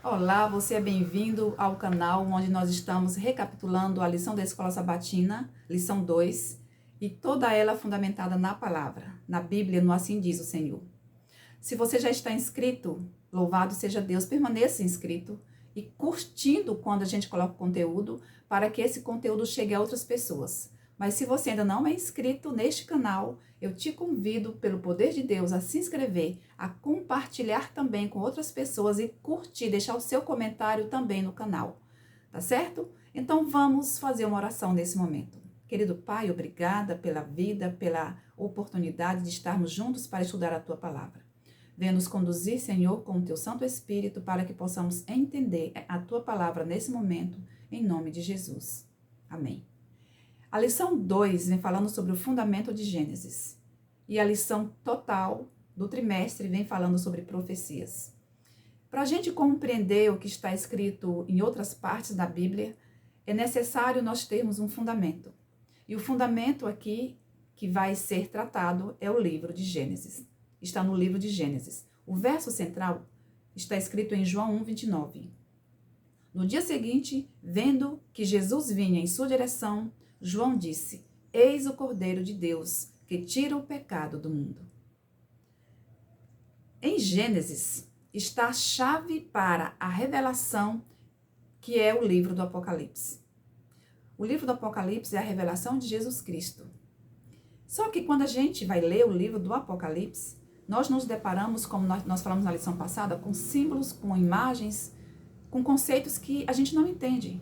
Olá, você é bem-vindo ao canal onde nós estamos recapitulando a lição da Escola Sabatina, lição 2, e toda ela fundamentada na palavra, na Bíblia, no Assim Diz o Senhor. Se você já está inscrito, louvado seja Deus, permaneça inscrito e curtindo quando a gente coloca o conteúdo, para que esse conteúdo chegue a outras pessoas. Mas se você ainda não é inscrito neste canal, eu te convido, pelo poder de Deus, a se inscrever, a compartilhar também com outras pessoas e curtir, deixar o seu comentário também no canal, tá certo? Então vamos fazer uma oração nesse momento. Querido Pai, obrigada pela vida, pela oportunidade de estarmos juntos para estudar a Tua Palavra. Venha nos conduzir, Senhor, com o Teu Santo Espírito, para que possamos entender a Tua Palavra nesse momento, em nome de Jesus. Amém. A lição 2 vem falando sobre o fundamento de Gênesis. E a lição total do trimestre vem falando sobre profecias. Para a gente compreender o que está escrito em outras partes da Bíblia, é necessário nós termos um fundamento. E o fundamento aqui que vai ser tratado é o livro de Gênesis. Está no livro de Gênesis. O verso central está escrito em João 1:29. No dia seguinte, vendo que Jesus vinha em sua direção, João disse: Eis o Cordeiro de Deus, que tira o pecado do mundo. Em Gênesis está a chave para a revelação, que é o livro do Apocalipse. O livro do Apocalipse é a revelação de Jesus Cristo. Só que quando a gente vai ler o livro do Apocalipse, nós nos deparamos, como nós falamos na lição passada, com símbolos, com imagens, com conceitos que a gente não entende.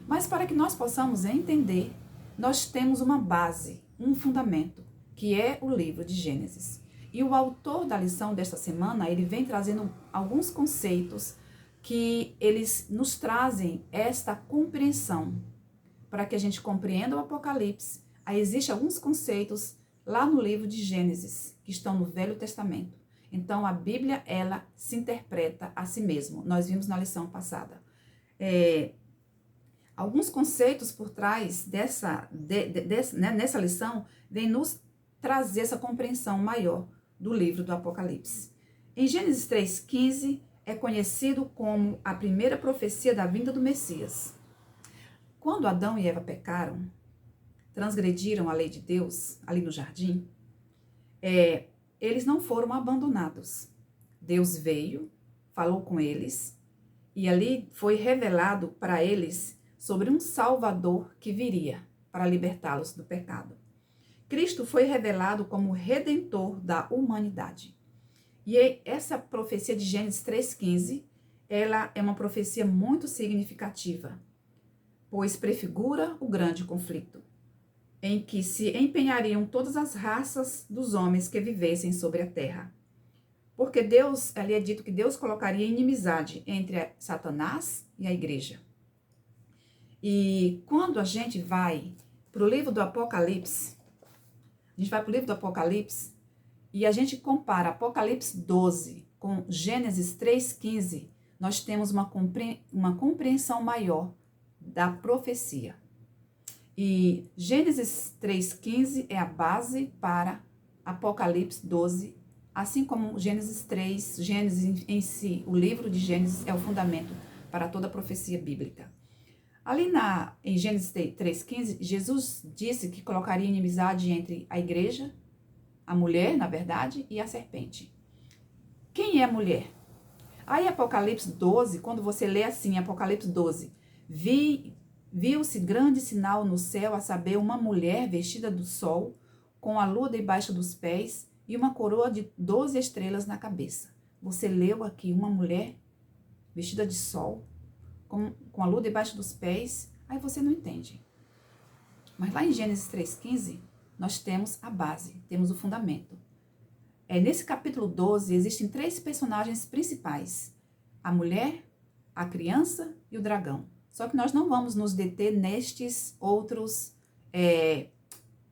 Mas para que nós possamos entender, nós temos uma base, um fundamento, que é o livro de Gênesis. E o autor da lição desta semana, ele vem trazendo alguns conceitos que eles nos trazem esta compreensão. Para que a gente compreenda o Apocalipse, aí existem alguns conceitos lá no livro de Gênesis, que estão no Velho Testamento. Então, a Bíblia, ela se interpreta a si mesma. Nós vimos na lição passada. Alguns conceitos por trás nessa lição vêm nos trazer essa compreensão maior do livro do Apocalipse. Em Gênesis 3:15 é conhecido como a primeira profecia da vinda do Messias. Quando Adão e Eva pecaram, transgrediram a lei de Deus ali no jardim, eles não foram abandonados. Deus veio, falou com eles e ali foi revelado para eles sobre um Salvador que viria para libertá-los do pecado. Cristo foi revelado como Redentor da humanidade. E essa profecia de Gênesis 3:15, ela é uma profecia muito significativa, pois prefigura o grande conflito, em que se empenhariam todas as raças dos homens que vivessem sobre a terra. Porque Deus, ali é dito que Deus colocaria inimizade entre Satanás e a igreja. E quando a gente vai para o livro do Apocalipse, e a gente compara Apocalipse 12 com Gênesis 3:15, nós temos uma compreensão maior da profecia. E Gênesis 3:15 é a base para Apocalipse 12, assim como Gênesis 3, Gênesis em si, o livro de Gênesis é o fundamento para toda a profecia bíblica. Ali em Gênesis 3:15, Jesus disse que colocaria inimizade entre a igreja, a mulher, na verdade, e a serpente. Quem é a mulher? Aí Apocalipse 12, quando você lê assim, Apocalipse 12, viu-se grande sinal no céu, a saber, uma mulher vestida do sol, com a lua debaixo dos pés e uma coroa de 12 estrelas na cabeça. Você leu aqui uma mulher vestida de sol, com a lua debaixo dos pés, aí você não entende. Mas lá em Gênesis 3:15, nós temos a base, temos o fundamento. Nesse capítulo 12, existem 3 personagens principais: a mulher, a criança e o dragão. Só que nós não vamos nos deter nestes outros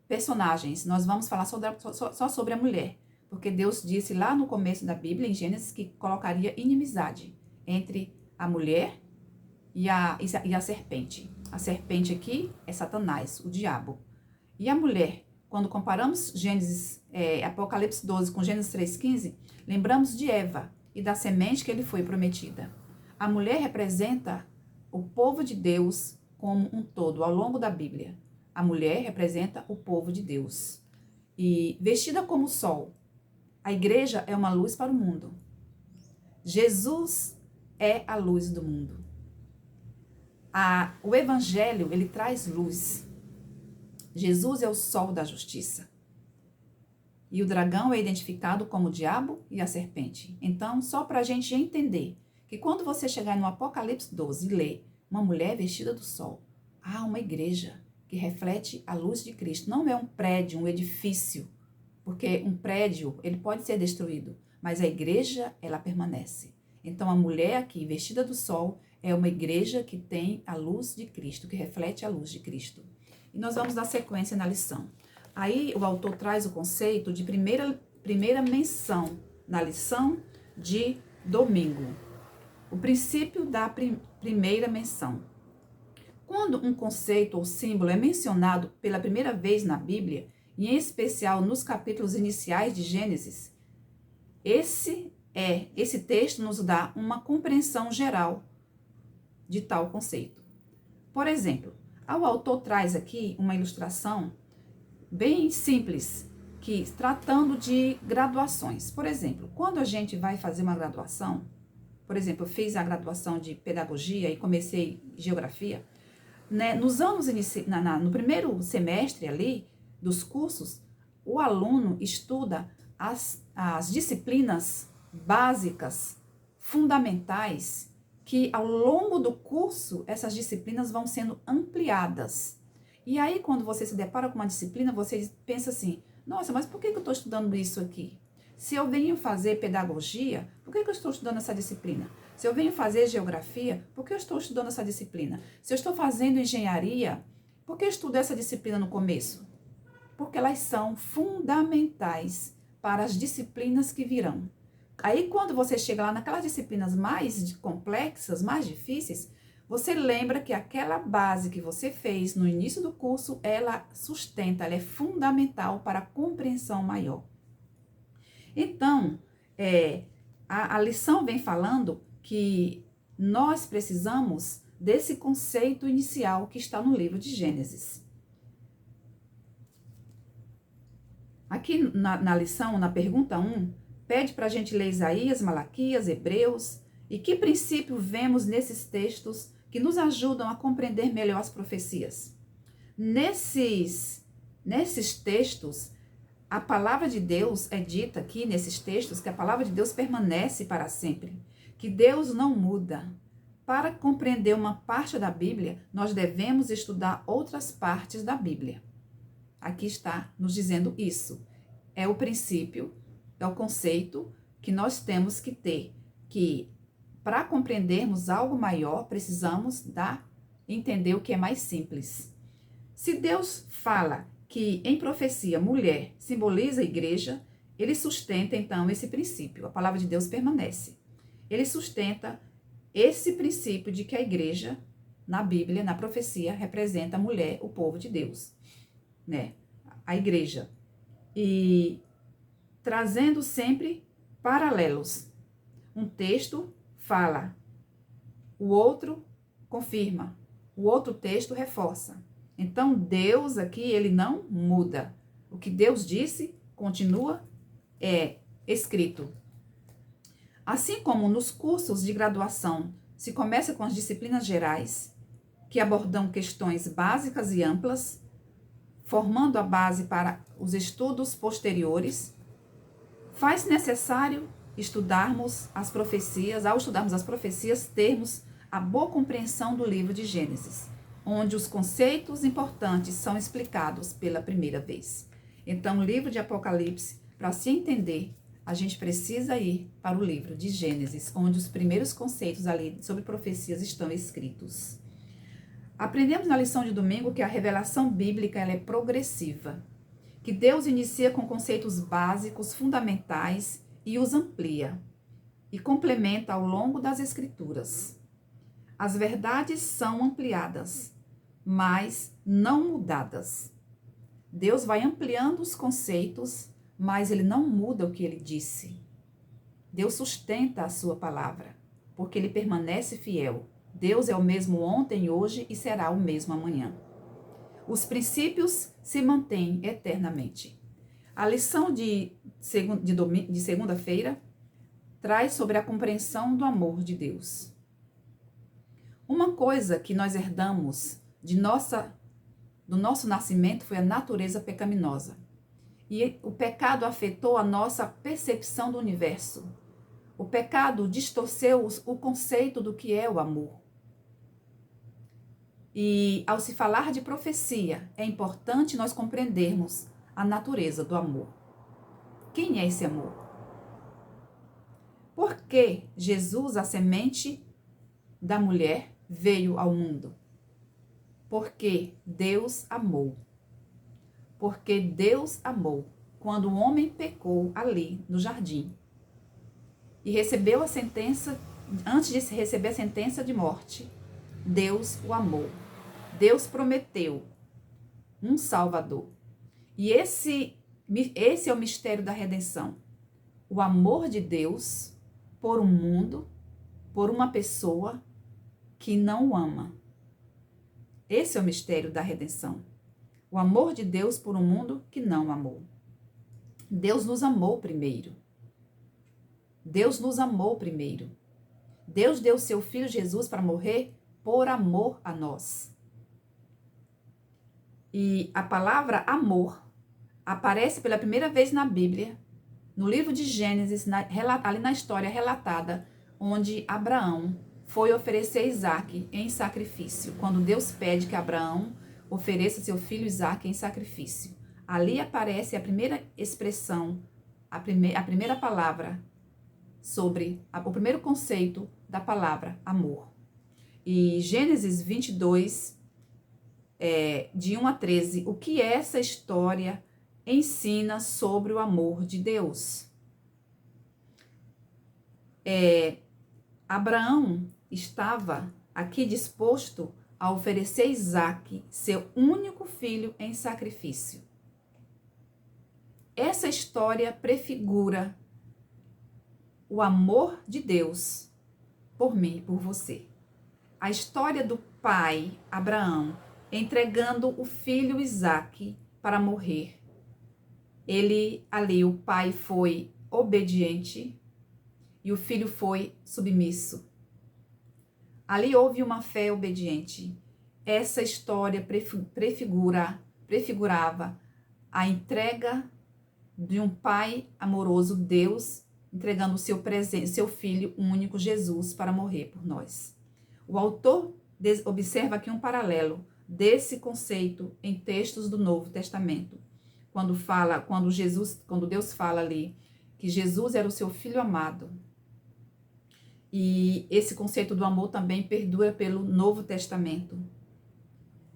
personagens. Nós vamos falar só sobre a mulher, porque Deus disse lá no começo da Bíblia, em Gênesis, que colocaria inimizade entre a mulher e a serpente. A serpente aqui é Satanás, o diabo. E a mulher, quando comparamos Apocalipse 12 com Gênesis 3:15, lembramos de Eva e da semente que lhe foi prometida. A mulher representa o povo de Deus como um todo, ao longo da Bíblia. A mulher representa o povo de Deus. E vestida como o sol, a igreja é uma luz para o mundo. Jesus é a luz do mundo. O evangelho, ele traz luz. Jesus é o sol da justiça. E o dragão é identificado como o diabo e a serpente. Então, só para a gente entender que quando você chegar no Apocalipse 12 e ler uma mulher vestida do sol, há uma igreja que reflete a luz de Cristo. Não é um prédio, um edifício, porque um prédio, ele pode ser destruído, mas a igreja, ela permanece. Então, a mulher aqui, vestida do sol, é uma igreja que tem a luz de Cristo, que reflete a luz de Cristo. E nós vamos dar sequência na lição. Aí, o autor traz o conceito de primeira menção na lição de domingo. O princípio da primeira menção. Quando um conceito ou símbolo é mencionado pela primeira vez na Bíblia, e em especial nos capítulos iniciais de Gênesis, esse texto nos dá uma compreensão geral de tal conceito. Por exemplo, o autor traz aqui uma ilustração bem simples, que tratando de graduações. Por exemplo, quando a gente vai fazer uma graduação, por exemplo, eu fiz a graduação de pedagogia e comecei geografia, né? Nos anos no primeiro semestre ali dos cursos, o aluno estuda as disciplinas básicas, fundamentais, que ao longo do curso essas disciplinas vão sendo ampliadas. E aí, quando você se depara com uma disciplina, você pensa assim, nossa, mas por que eu estou estudando isso aqui? Se eu venho fazer pedagogia, por que eu estou estudando essa disciplina? Se eu venho fazer geografia, por que eu estou estudando essa disciplina? Se eu estou fazendo engenharia, por que eu estudo essa disciplina no começo? Porque elas são fundamentais para as disciplinas que virão. Aí, quando você chega lá naquelas disciplinas mais complexas, mais difíceis, você lembra que aquela base que você fez no início do curso, ela sustenta, ela é fundamental para a compreensão maior. Então, a lição vem falando que nós precisamos desse conceito inicial que está no livro de Gênesis. Aqui na lição, na pergunta 1, pede para a gente ler Isaías, Malaquias, Hebreus, e que princípio vemos nesses textos que nos ajudam a compreender melhor as profecias. Nesses textos, a palavra de Deus é dita aqui nesses textos que a palavra de Deus permanece para sempre, que Deus não muda. Para compreender uma parte da Bíblia, nós devemos estudar outras partes da Bíblia. Aqui está nos dizendo isso. É o princípio, é o conceito que nós temos que ter, que para compreendermos algo maior, precisamos entender o que é mais simples. Se Deus fala que em profecia mulher simboliza a igreja, ele sustenta então esse princípio. A palavra de Deus permanece. Ele sustenta esse princípio de que a igreja, na Bíblia, na profecia, representa a mulher, o povo de Deus, né? A igreja. E trazendo sempre paralelos. Um texto fala, o outro confirma, o outro texto reforça. Então, Deus aqui, ele não muda. O que Deus disse, continua escrito. Assim como nos cursos de graduação se começa com as disciplinas gerais, que abordam questões básicas e amplas, formando a base para os estudos posteriores, faz necessário estudarmos as profecias, ao estudarmos as profecias, termos a boa compreensão do livro de Gênesis, onde os conceitos importantes são explicados pela primeira vez. Então, o livro de Apocalipse, para se entender, a gente precisa ir para o livro de Gênesis, onde os primeiros conceitos ali sobre profecias estão escritos. Aprendemos na lição de domingo que a revelação bíblica ela é progressiva, que Deus inicia com conceitos básicos, fundamentais e os amplia e complementa ao longo das escrituras. As verdades são ampliadas, mas não mudadas. Deus vai ampliando os conceitos, mas ele não muda o que ele disse. Deus sustenta a sua palavra. porque ele permanece fiel. Deus é o mesmo ontem, hoje e será o mesmo amanhã. Os princípios se mantêm eternamente. A lição de segunda-feira traz sobre a compreensão do amor de Deus. Uma coisa que nós herdamos do nosso nascimento foi a natureza pecaminosa. E o pecado afetou a nossa percepção do universo. O pecado distorceu o conceito do que é o amor. E ao se falar de profecia, é importante nós compreendermos a natureza do amor. Quem é esse amor? Por que Jesus, a semente da mulher, veio ao mundo? Porque Deus amou. Porque Deus amou quando o homem pecou ali no jardim e recebeu a sentença, antes de receber a sentença de morte, Deus o amou. Deus prometeu um Salvador. E esse é o mistério da redenção. O amor de Deus por um mundo, por uma pessoa que não o ama. Esse é o mistério da redenção. O amor de Deus por um mundo que não amou. Deus nos amou primeiro. Deus nos amou primeiro. Deus deu seu Filho Jesus para morrer por amor a nós. E a palavra amor aparece pela primeira vez na Bíblia, no livro de Gênesis, ali na história relatada, onde Abraão foi oferecer Isaque em sacrifício. Quando Deus pede que Abraão ofereça seu filho Isaque em sacrifício. Ali aparece a primeira expressão, a primeira palavra o primeiro conceito da palavra amor. E Gênesis 22, de 1 a 13, o que essa história ensina sobre o amor de Deus? Abraão estava aqui disposto a oferecer Isaque, seu único filho, em sacrifício. Essa história prefigura o amor de Deus por mim e por você. A história do pai Abraão entregando o filho Isaque para morrer. O pai foi obediente e o filho foi submisso. Ali houve uma fé obediente. Essa história prefigurava a entrega de um pai amoroso, Deus, entregando seu filho único, Jesus, para morrer por nós. O autor observa aqui um paralelo desse conceito em textos do Novo Testamento. Quando Deus fala ali que Jesus era o seu filho amado. E esse conceito do amor também perdura pelo Novo Testamento.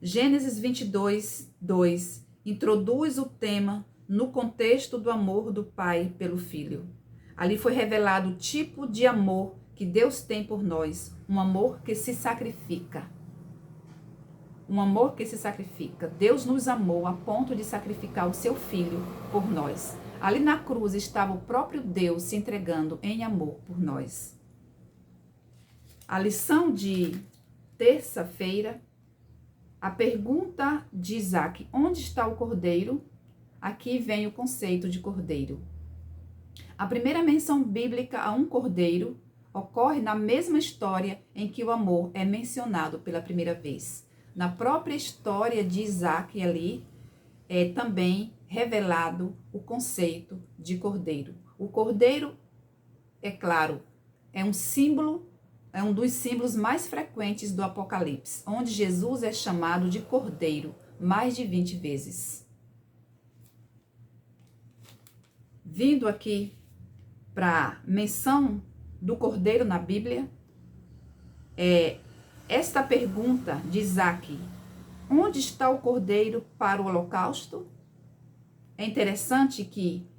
Gênesis 22, 2 introduz o tema no contexto do amor do pai pelo filho. Ali foi revelado o tipo de amor que Deus tem por nós, um amor que se sacrifica. Um amor que se sacrifica. Deus nos amou a ponto de sacrificar o seu filho por nós. Ali na cruz estava o próprio Deus se entregando em amor por nós. A lição de terça-feira, a pergunta de Isaque: onde está o cordeiro? Aqui vem o conceito de cordeiro. A primeira menção bíblica a um cordeiro ocorre na mesma história em que o amor é mencionado pela primeira vez. Na própria história de Isaque ali, é também revelado o conceito de cordeiro. O cordeiro, é claro, é um dos símbolos mais frequentes do Apocalipse, onde Jesus é chamado de cordeiro mais de 20 vezes. Vindo aqui para a menção do cordeiro na Bíblia, esta pergunta de Isaque: onde está o cordeiro para o holocausto? É interessante que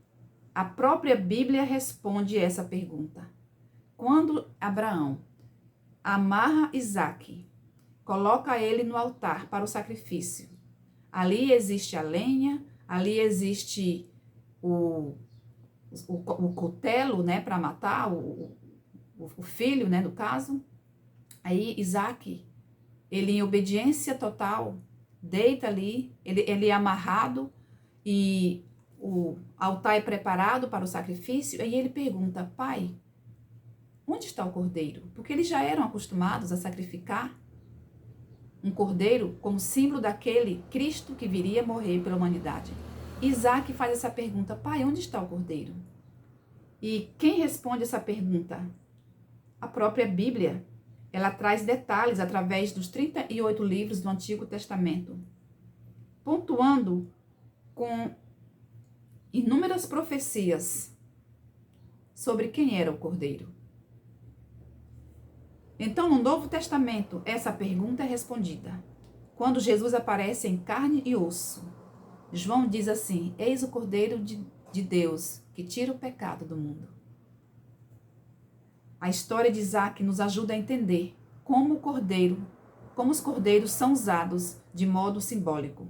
a própria Bíblia responde essa pergunta. Quando Abraão amarra Isaque, coloca ele no altar para o sacrifício, ali existe a lenha, ali existe o cutelo, né, para matar, o filho, né, no caso. Aí Isaac, ele em obediência total, deita ali, ele é amarrado e o altar é preparado para o sacrifício. Aí ele pergunta: pai, onde está o cordeiro? Porque eles já eram acostumados a sacrificar um cordeiro como símbolo daquele Cristo que viria morrer pela humanidade. Isaac faz essa pergunta: pai, onde está o cordeiro? E quem responde essa pergunta? A própria Bíblia. Ela traz detalhes através dos 38 livros do Antigo Testamento, pontuando com inúmeras profecias sobre quem era o cordeiro. Então, no Novo Testamento, essa pergunta é respondida. Quando Jesus aparece em carne e osso, João diz assim: eis o Cordeiro de Deus que tira o pecado do mundo. A história de Isaac nos ajuda a entender como os cordeiros são usados de modo simbólico.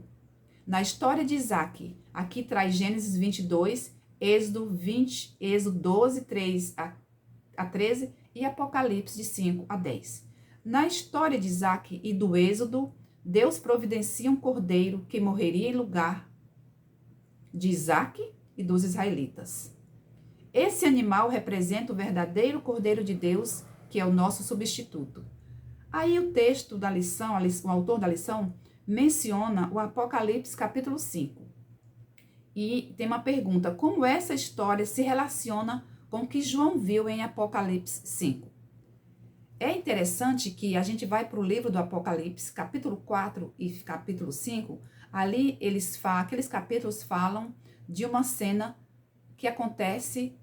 Na história de Isaac, aqui traz Gênesis 22, Êxodo 12, 3 a 13 e Apocalipse de 5 a 10. Na história de Isaac e do Êxodo, Deus providencia um cordeiro que morreria em lugar de Isaac e dos israelitas. Esse animal representa o verdadeiro Cordeiro de Deus, que é o nosso substituto. Aí o texto da lição, o autor da lição, menciona o Apocalipse capítulo 5. E tem uma pergunta: como essa história se relaciona com o que João viu em Apocalipse 5? É interessante que a gente vai para o livro do Apocalipse, capítulo 4 e capítulo 5, ali aqueles capítulos falam de uma cena que acontece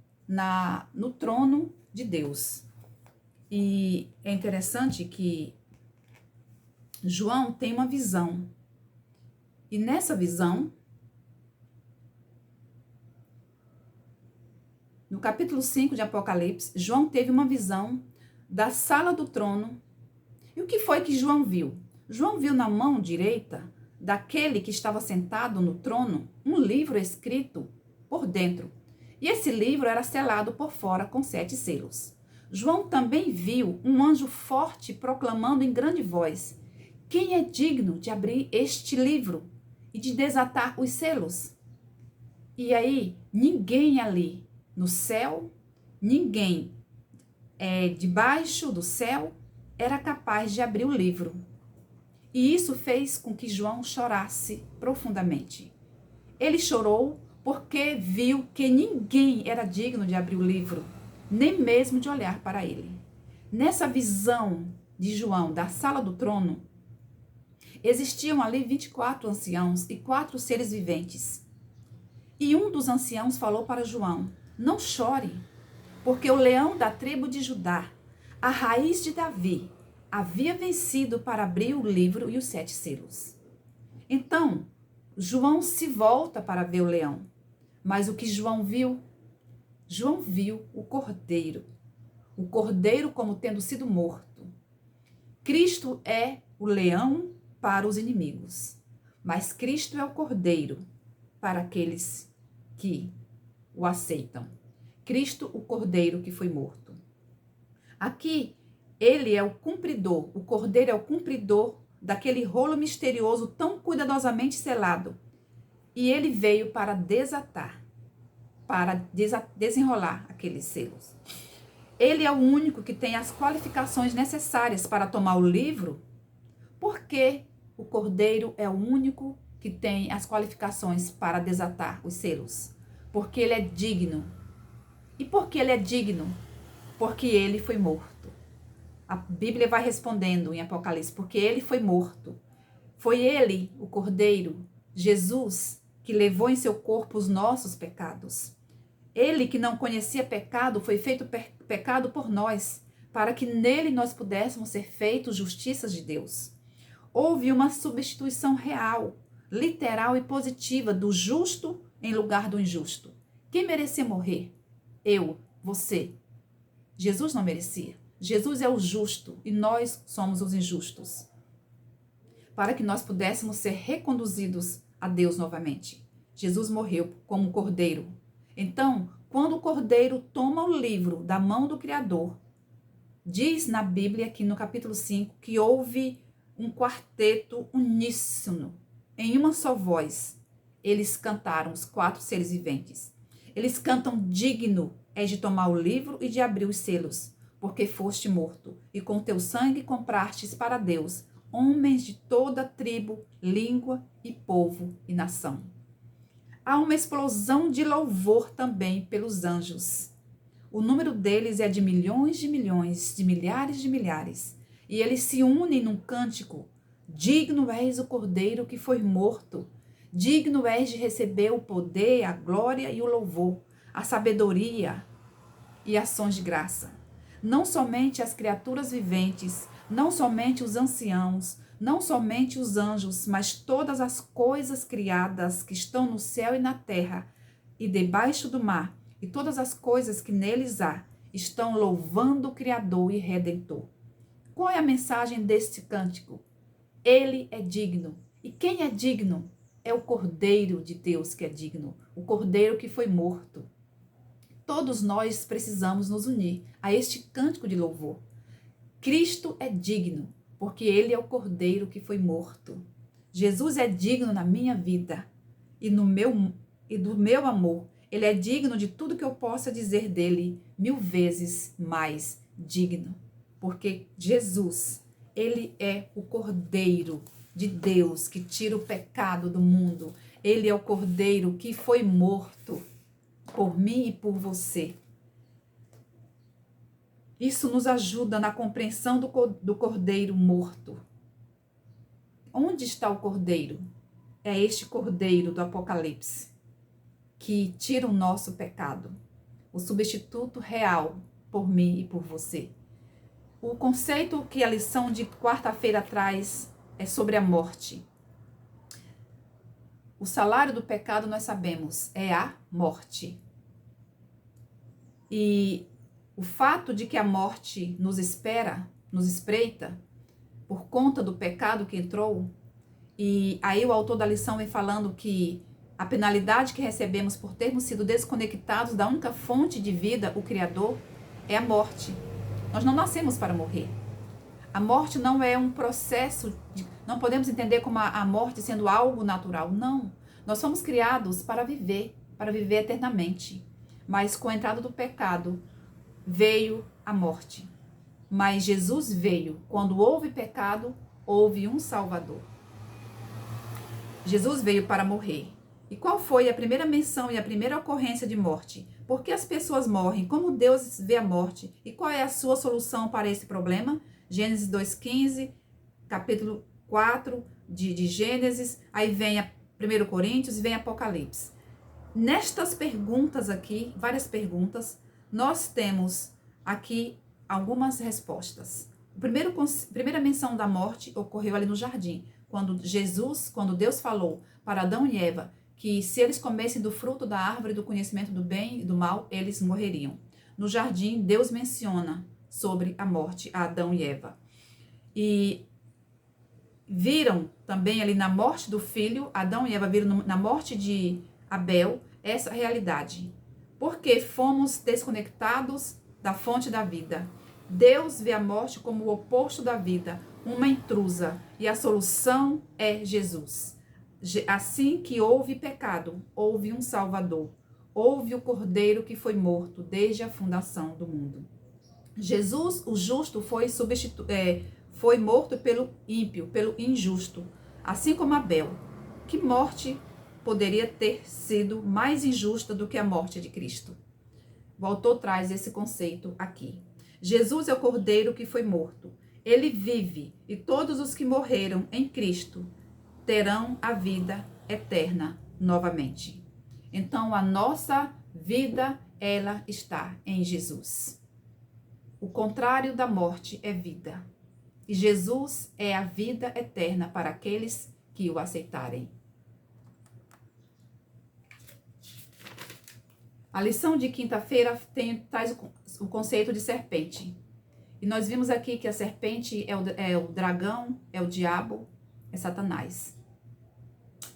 no trono de Deus. E é interessante que João tem uma visão. E nessa visão, no capítulo 5 de Apocalipse, João teve uma visão da sala do trono. E o que foi que João viu? João viu na mão direita daquele que estava sentado no trono um livro escrito por dentro. E esse livro era selado por fora com 7 selos. João também viu um anjo forte proclamando em grande voz: quem é digno de abrir este livro e de desatar os selos? E aí, ninguém ali no céu, ninguém debaixo do céu era capaz de abrir o livro. E isso fez com que João chorasse profundamente. Ele chorou porque viu que ninguém era digno de abrir o livro, nem mesmo de olhar para ele. Nessa visão de João da sala do trono, existiam ali 24 anciãos e 4 seres viventes. E um dos anciãos falou para João: não chore, porque o leão da tribo de Judá, a raiz de Davi, havia vencido para abrir o livro e os 7 selos. Então, João se volta para ver o leão. Mas o que João viu? João viu o cordeiro como tendo sido morto. Cristo é o leão para os inimigos, mas Cristo é o cordeiro para aqueles que o aceitam. Cristo, o cordeiro que foi morto. Aqui, ele é o cumpridor, o cordeiro é o cumpridor daquele rolo misterioso tão cuidadosamente selado. E ele veio para desatar, para desenrolar aqueles selos. Ele é o único que tem as qualificações necessárias para tomar o livro, porque o cordeiro é o único que tem as qualificações para desatar os selos. Porque ele é digno. E por que ele é digno? Porque ele foi morto. A Bíblia vai respondendo em Apocalipse: porque ele foi morto. Foi ele, o cordeiro, Jesus, que levou em seu corpo os nossos pecados. Ele que não conhecia pecado foi feito pecado por nós, para que nele nós pudéssemos ser feitos justiças de Deus. Houve uma substituição real, literal e positiva do justo em lugar do injusto. Quem merecia morrer? Eu, você. Jesus não merecia. Jesus é o justo e nós somos os injustos. Para que nós pudéssemos ser reconduzidos a Deus novamente. Jesus morreu como cordeiro. Então, quando o cordeiro toma o livro da mão do Criador, Diz na Bíblia, aqui no capítulo 5, que houve um quarteto uníssono, em uma só voz. Eles cantaram, os 4 seres viventes. Eles cantam: digno és de tomar o livro e de abrir os selos, porque foste morto, e com teu sangue comprastes para Deus homens de toda tribo, língua e povo e nação. Há uma explosão de louvor também pelos anjos. O número deles é de milhões, de milhares de milhares. E eles se unem num cântico: digno és o Cordeiro que foi morto. Digno és de receber o poder, a glória e o louvor, a sabedoria e ações de graça. Não somente as criaturas viventes, não somente os anciãos, não somente os anjos, mas todas as coisas criadas que estão no céu e na terra e debaixo do mar, e todas as coisas que neles há, estão louvando o Criador e Redentor. Qual é a mensagem deste cântico? Ele é digno. E quem é digno? É o Cordeiro de Deus que é digno, o Cordeiro que foi morto. Todos nós precisamos nos unir a este cântico de louvor. Cristo é digno, porque ele é o Cordeiro que foi morto. Jesus é digno na minha vida e do meu amor. Ele é digno de tudo que eu possa dizer dele, 1000 vezes mais digno. Porque Jesus, ele é o Cordeiro de Deus que tira o pecado do mundo. Ele é o Cordeiro que foi morto por mim e por você. Isso nos ajuda na compreensão do Cordeiro morto. Onde está o Cordeiro? É este Cordeiro do Apocalipse, que tira o nosso pecado, o substituto real por mim e por você. O conceito que a lição de quarta-feira traz é sobre a morte. O salário do pecado, nós sabemos, é a morte. E o fato de que a morte nos espera, nos espreita, por conta do pecado que entrou, e aí o autor da lição vem falando que a penalidade que recebemos por termos sido desconectados da única fonte de vida, o Criador, é a morte. Nós não nascemos para morrer. A morte não é um processo, não podemos entender como a morte sendo algo natural. Não. Nós fomos criados para viver eternamente. Mas com a entrada do pecado, veio a morte. Mas Jesus veio. Quando houve pecado, houve um Salvador. Jesus veio para morrer. E qual foi a primeira menção e a primeira ocorrência de morte? Por que as pessoas morrem? Como Deus vê a morte? E qual é a sua solução para esse problema? Gênesis 2,15, capítulo 4 de Gênesis, aí vem 1 Coríntios e vem Apocalipse. Nestas perguntas aqui, várias perguntas, nós temos aqui algumas respostas. A primeira menção da morte ocorreu ali no jardim, quando Deus falou para Adão e Eva que se eles comessem do fruto da árvore do conhecimento do bem e do mal, eles morreriam. No jardim, Deus menciona sobre a morte a Adão e Eva. E viram também ali na morte do filho, Adão e Eva viram na morte de Abel, essa realidade. Porque fomos desconectados da fonte da vida. Deus vê a morte como o oposto da vida, uma intrusa, e a solução é Jesus. Assim que houve pecado, houve um Salvador. Houve o Cordeiro que foi morto desde a fundação do mundo. Jesus, o justo, foi morto pelo ímpio, pelo injusto, assim como Abel. Que morte poderia ter sido mais injusta do que a morte de Cristo? O autor traz esse conceito aqui. Jesus é o Cordeiro que foi morto. Ele vive, e todos os que morreram em Cristo terão a vida eterna novamente. Então, a nossa vida, ela está em Jesus. O contrário da morte é vida. E Jesus é a vida eterna para aqueles que o aceitarem. A lição de quinta-feira traz o conceito de serpente. E nós vimos aqui que a serpente é o dragão, é o diabo, é Satanás.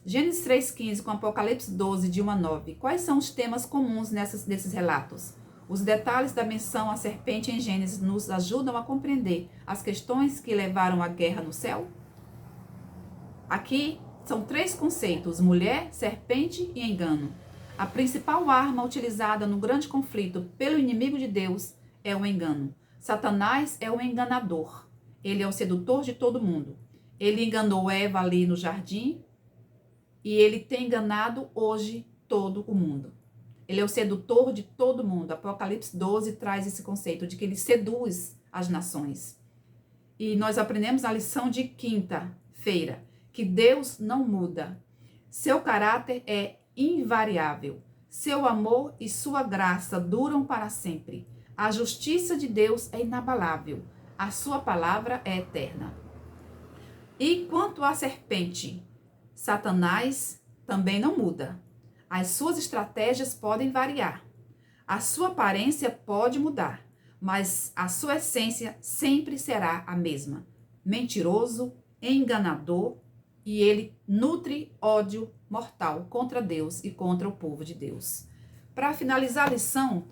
Gênesis 3,15 com Apocalipse 12, de 1 a 9. Quais são os temas comuns nesses relatos? Os detalhes da menção à serpente em Gênesis nos ajudam a compreender as questões que levaram à guerra no céu? Aqui são 3 conceitos: mulher, serpente e engano. A principal arma utilizada no grande conflito pelo inimigo de Deus é o engano. Satanás é o enganador. Ele é o sedutor de todo mundo. Ele enganou Eva ali no jardim e ele tem enganado hoje todo o mundo. Ele é o sedutor de todo mundo. Apocalipse 12 traz esse conceito de que ele seduz as nações. E nós aprendemos a lição de quinta-feira, que Deus não muda. Seu caráter é invariável. Seu amor e sua graça duram para sempre. A justiça de Deus é inabalável. A sua palavra é eterna. E quanto à serpente, Satanás também não muda. As suas estratégias podem variar. A sua aparência pode mudar, mas a sua essência sempre será a mesma. Mentiroso, enganador, e ele nutre ódio mortal contra Deus e contra o povo de Deus. Para finalizar a lição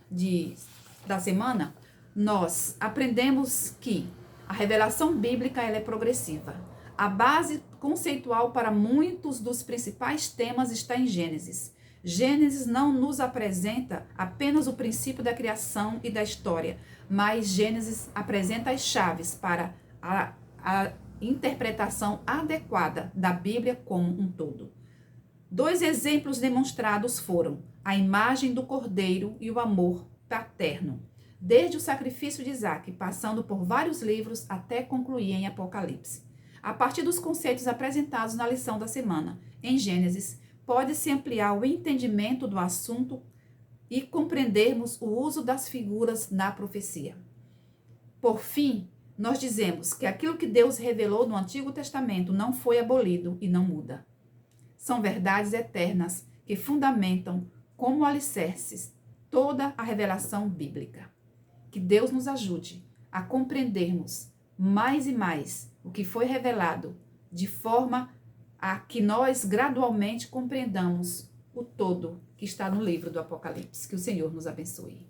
da semana, nós aprendemos que a revelação bíblica ela é progressiva. A base conceitual para muitos dos principais temas está em Gênesis. Gênesis não nos apresenta apenas o princípio da criação e da história, mas Gênesis apresenta as chaves para a interpretação adequada da Bíblia como um todo. 2 exemplos demonstrados foram a imagem do Cordeiro e o amor paterno, desde o sacrifício de Isaque, passando por vários livros até concluir em Apocalipse. A partir dos conceitos apresentados na lição da semana, em Gênesis, pode-se ampliar o entendimento do assunto e compreendermos o uso das figuras na profecia. Por fim, nós dizemos que aquilo que Deus revelou no Antigo Testamento não foi abolido e não muda. São verdades eternas que fundamentam como alicerces toda a revelação bíblica. Que Deus nos ajude a compreendermos mais e mais o que foi revelado, de forma a que nós gradualmente compreendamos o todo que está no livro do Apocalipse. Que o Senhor nos abençoe.